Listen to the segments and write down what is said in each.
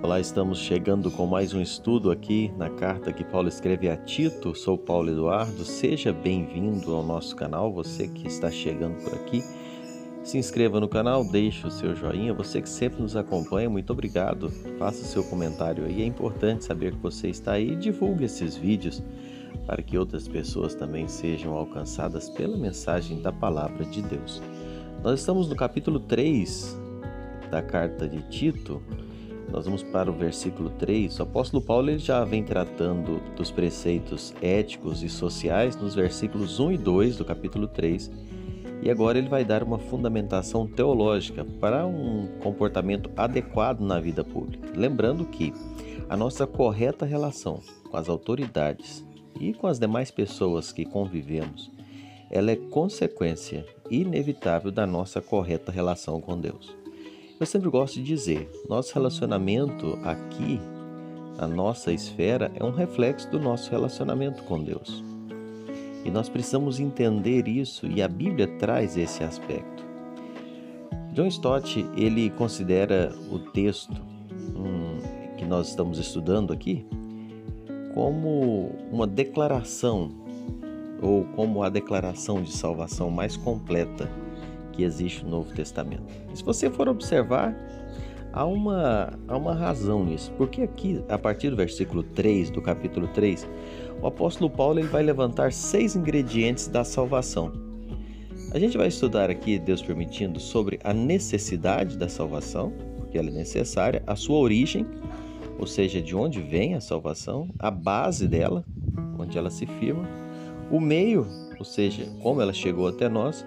Olá, estamos chegando com mais um estudo aqui na carta que Paulo escreve a Tito. Sou Paulo Eduardo, seja bem-vindo ao nosso canal, você que está chegando por aqui. Se inscreva no canal, deixe o seu joinha, você que sempre nos acompanha, muito obrigado. Faça seu comentário aí, é importante saber que você está aí e divulgue esses vídeos para que outras pessoas também sejam alcançadas pela mensagem da Palavra de Deus. Nós estamos no capítulo 3 da carta de Tito. Nós vamos para o versículo 3. O apóstolo Paulo ele já vem tratando dos preceitos éticos e sociais nos versículos 1 e 2 do capítulo 3. E agora ele vai dar uma fundamentação teológica para um comportamento adequado na vida pública. Lembrando que a nossa correta relação com as autoridades e com as demais pessoas que convivemos, ela é consequência inevitável da nossa correta relação com Deus. Eu sempre gosto de dizer, nosso relacionamento aqui, a nossa esfera, é um reflexo do nosso relacionamento com Deus. E nós precisamos entender isso, e a Bíblia traz esse aspecto. John Stott, ele considera o texto que nós estamos estudando aqui como uma declaração, ou como a declaração de salvação mais completa que existe no Novo Testamento. E se você for observar, há uma razão nisso, porque aqui, a partir do versículo 3, do capítulo 3, o apóstolo Paulo ele vai levantar 6 ingredientes da salvação. A gente vai estudar aqui, Deus permitindo, sobre a necessidade da salvação, porque ela é necessária, a sua origem, ou seja, de onde vem a salvação, a base dela, onde ela se firma, o meio, ou seja, como ela chegou até nós,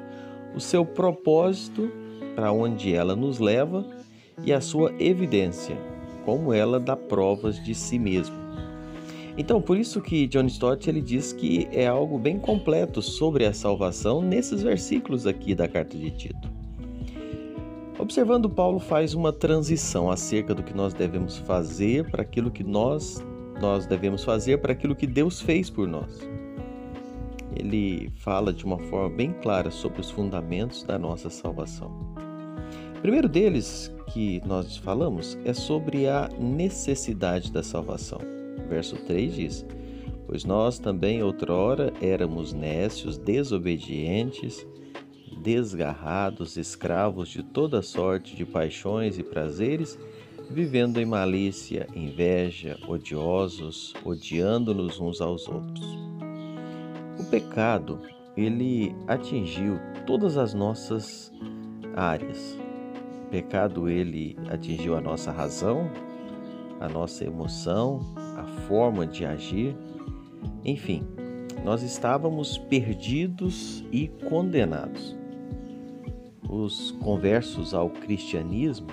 o seu propósito, para onde ela nos leva, e a sua evidência, como ela dá provas de si mesma. Então, por isso que John Stott ele diz que é algo bem completo sobre a salvação nesses versículos aqui da carta de Tito. Observando, Paulo faz uma transição acerca do que nós devemos fazer para aquilo que nós devemos fazer para aquilo que Deus fez por nós. Ele fala de uma forma bem clara sobre os fundamentos da nossa salvação. O primeiro deles que nós falamos é sobre a necessidade da salvação. Verso 3 diz: pois nós também outrora éramos nécios, desobedientes, desgarrados, escravos de toda sorte de paixões e prazeres, vivendo em malícia, inveja, odiosos, odiando-nos uns aos outros. O pecado, ele atingiu todas as nossas áreas. O pecado, ele atingiu a nossa razão, a nossa emoção, a forma de agir. Enfim, nós estávamos perdidos e condenados. Os conversos ao cristianismo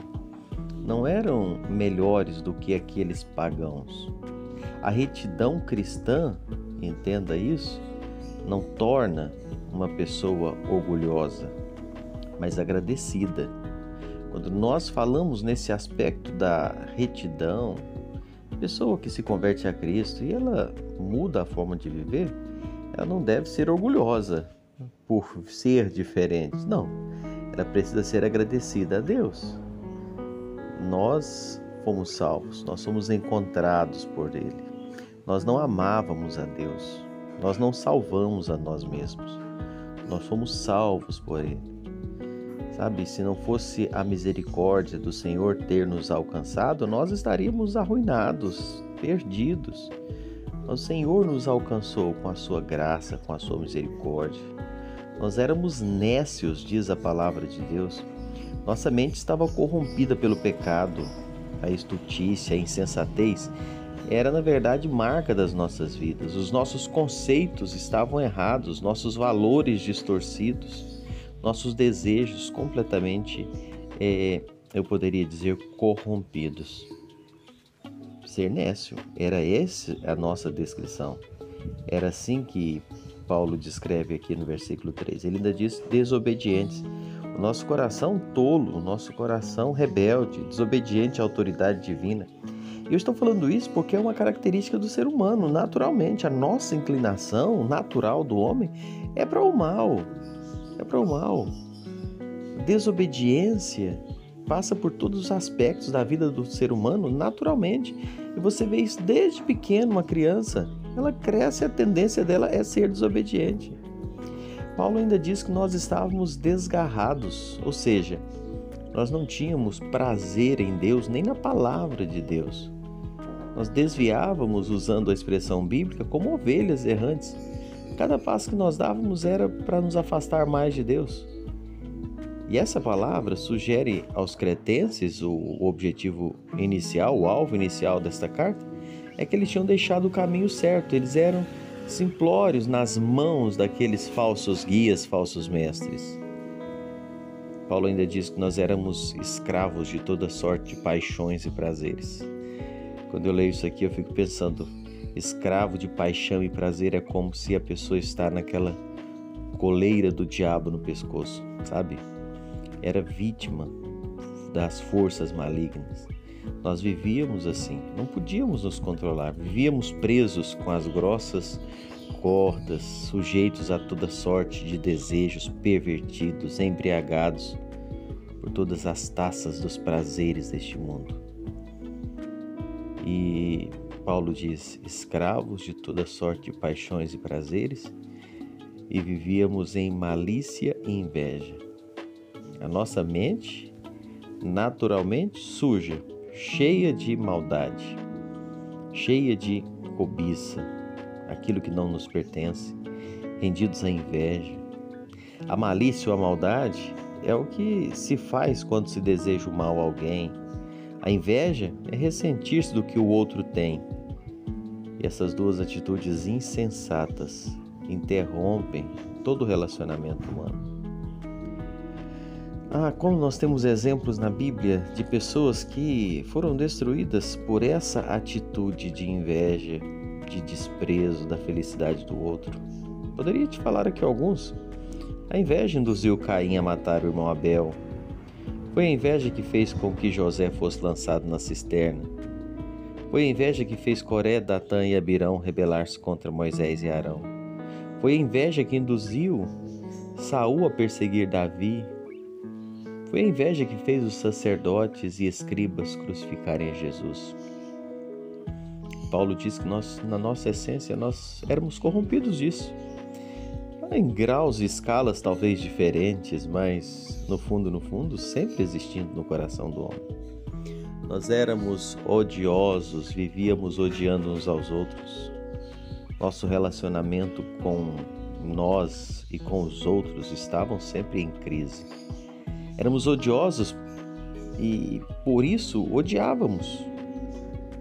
não eram melhores do que aqueles pagãos. A retidão cristã, entenda isso, não torna uma pessoa orgulhosa, mas agradecida. Quando nós falamos nesse aspecto da retidão, a pessoa que se converte a Cristo e ela muda a forma de viver, ela não deve ser orgulhosa por ser diferente. Não, ela precisa ser agradecida a Deus. Nós fomos salvos, nós somos encontrados por Ele. Nós não amávamos a Deus. Nós não salvamos a nós mesmos, nós fomos salvos por Ele. Sabe, se não fosse a misericórdia do Senhor ter nos alcançado, nós estaríamos arruinados, perdidos. O Senhor nos alcançou com a sua graça, com a sua misericórdia. Nós éramos nécios, diz a palavra de Deus. Nossa mente estava corrompida pelo pecado, a estultícia, a insensatez. Era, na verdade, marca das nossas vidas. Os nossos conceitos estavam errados, nossos valores distorcidos, nossos desejos completamente, eu poderia dizer, corrompidos. Ser nécio, era essa a nossa descrição. Era assim que Paulo descreve aqui no versículo 3. Ele ainda diz desobedientes. O nosso coração tolo, o nosso coração rebelde, desobediente à autoridade divina. E eu estou falando isso porque é uma característica do ser humano, naturalmente. A nossa inclinação natural do homem é para o mal. É para o mal. Desobediência passa por todos os aspectos da vida do ser humano naturalmente. E você vê isso desde pequeno, uma criança, ela cresce, a tendência dela é ser desobediente. Paulo ainda diz que nós estávamos desgarrados, ou seja, nós não tínhamos prazer em Deus nem na palavra de Deus. Nós desviávamos, usando a expressão bíblica, como ovelhas errantes. Cada passo que nós dávamos era para nos afastar mais de Deus. E essa palavra sugere aos cretenses o objetivo inicial, o alvo inicial desta carta, é que eles tinham deixado o caminho certo, eles eram simplórios nas mãos daqueles falsos guias, falsos mestres. Paulo ainda diz que nós éramos escravos de toda sorte de paixões e prazeres. Quando eu leio isso aqui, eu fico pensando, escravo de paixão e prazer é como se a pessoa está naquela coleira do diabo no pescoço, sabe? Era vítima das forças malignas. Nós vivíamos assim, não podíamos nos controlar, vivíamos presos com as grossas cordas, sujeitos a toda sorte de desejos pervertidos, embriagados por todas as taças dos prazeres deste mundo. E Paulo diz, escravos de toda sorte de paixões e prazeres, e vivíamos em malícia e inveja. A nossa mente, naturalmente suja, cheia de maldade, cheia de cobiça, aquilo que não nos pertence, rendidos à inveja. A malícia ou a maldade é o que se faz quando se deseja o mal a alguém. A inveja é ressentir-se do que o outro tem. E essas duas atitudes insensatas interrompem todo o relacionamento humano. Como nós temos exemplos na Bíblia de pessoas que foram destruídas por essa atitude de inveja, de desprezo da felicidade do outro. Poderia te falar aqui alguns. A inveja induziu Caim a matar o irmão Abel. Foi a inveja que fez com que José fosse lançado na cisterna. Foi a inveja que fez Coré, Datã e Abirão rebelar-se contra Moisés e Arão. Foi a inveja que induziu Saul a perseguir Davi. Foi a inveja que fez os sacerdotes e escribas crucificarem a Jesus. Paulo diz que nós, na nossa essência, nós éramos corrompidos disso. Em graus e escalas talvez diferentes, mas no fundo, sempre existindo no coração do homem. Nós éramos odiosos, vivíamos odiando uns aos outros. Nosso relacionamento com nós e com os outros estavam sempre em crise. Éramos odiosos e por isso odiávamos.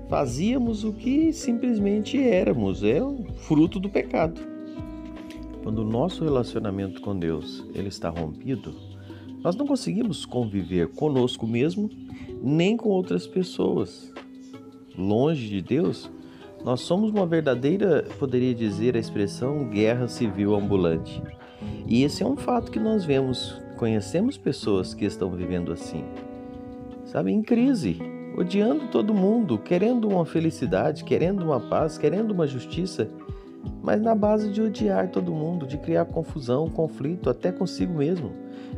Fazíamos o que simplesmente éramos, é o fruto do pecado. Quando o nosso relacionamento com Deus ele está rompido, nós não conseguimos conviver conosco mesmo, nem com outras pessoas. Longe de Deus, nós somos uma verdadeira, poderia dizer a expressão, guerra civil ambulante. E esse é um fato que nós vemos, conhecemos pessoas que estão vivendo assim, sabe, em crise, odiando todo mundo, querendo uma felicidade, querendo uma paz, querendo uma justiça, mas na base de odiar todo mundo, de criar confusão, conflito, até consigo mesmo.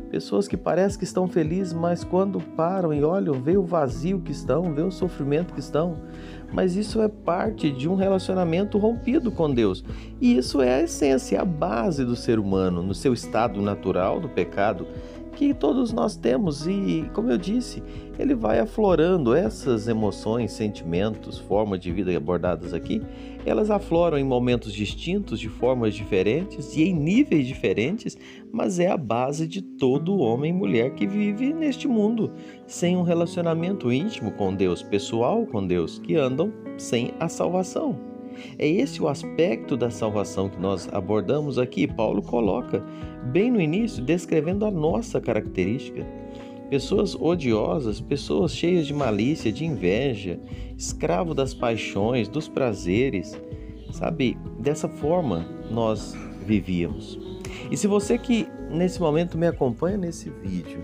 Pessoas que parecem que estão felizes, mas quando param e olham, vê o vazio que estão, vê o sofrimento que estão. Mas isso é parte de um relacionamento rompido com Deus. E isso é a essência, a base do ser humano, no seu estado natural do pecado, que todos nós temos. E, como eu disse, ele vai aflorando essas emoções, sentimentos, formas de vida abordadas aqui. Elas afloram em momentos distintos, de formas diferentes e em níveis diferentes, mas é a base de todo homem e mulher que vive neste mundo, sem um relacionamento íntimo com Deus, pessoal com Deus, que andam sem a salvação. É esse o aspecto da salvação que nós abordamos aqui. Paulo coloca bem no início, descrevendo a nossa característica. Pessoas odiosas, pessoas cheias de malícia, de inveja, escravo das paixões, dos prazeres, sabe? Dessa forma nós vivíamos. E se você que nesse momento me acompanha nesse vídeo,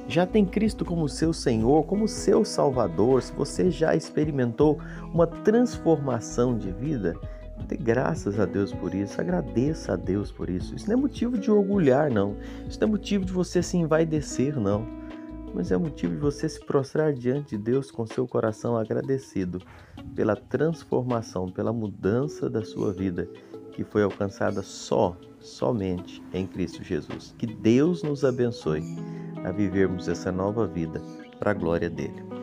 já tem Cristo como seu Senhor, como seu Salvador, se você já experimentou uma transformação de vida, dê graças a Deus por isso, agradeça a Deus por isso. Isso não é motivo de orgulhar, não. Isso não é motivo de você se envaidecer, não. mas é motivo de você se prostrar diante de Deus com seu coração agradecido pela transformação, pela mudança da sua vida, que foi alcançada somente em Cristo Jesus. Que Deus nos abençoe a vivermos essa nova vida para a glória dele.